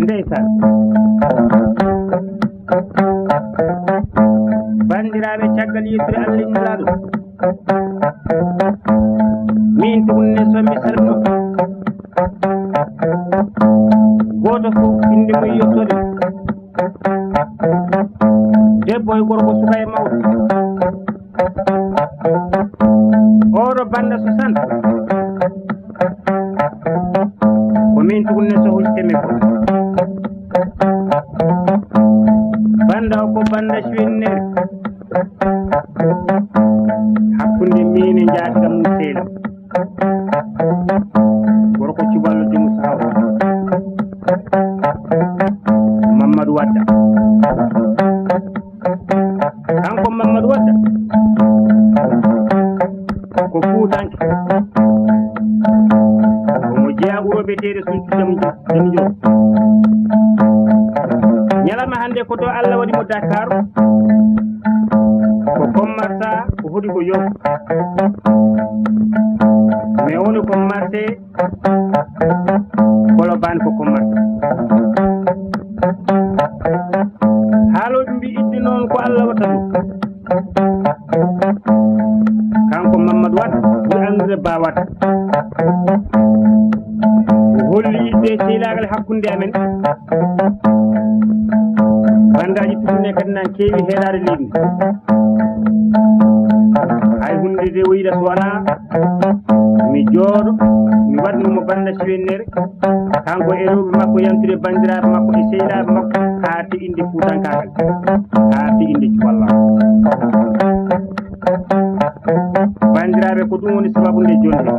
ndeysan bandiraɓe caggal yettude Allah inniraɗo min tugunne somi salmino goto fof inde mum yettode debbo e gorko suka e mawɗo oɗo banda 60 ko min tugunne so hujitemi ko banda o ko banda siwinnere hakkunde min e jaatiga mum seeɗa gorko cuballo jomu sahaw Mamadou Wadda kanko Mamadou Wadda ko fuutanke omo jeeya ɓuroɓe teede suudu jam jom ñalama hannde ko to Allah waɗi mo Dakar ko commerça ko hoɗi ko yow mais woni ko marché Colobane ko commerça haaloɓe mbi idde noon ko Allah watta ɗum kanko Mamadou Wade ɓuri andude Ba Wade o holli idde sehilagal hakkunde amen bandaji tuɗune kadi nan keewi heeɗade leydi ndi hay hunde de woyiɗa so wona mi jooɗo mi waɗnumo banda siwennere kanko e rewɓe makko yantude bandiraɓe makko e sehilaɓe makko haati inde fuutankakal haati inde cuwalla bandiraɓe ko ɗum woni sababu nde jonde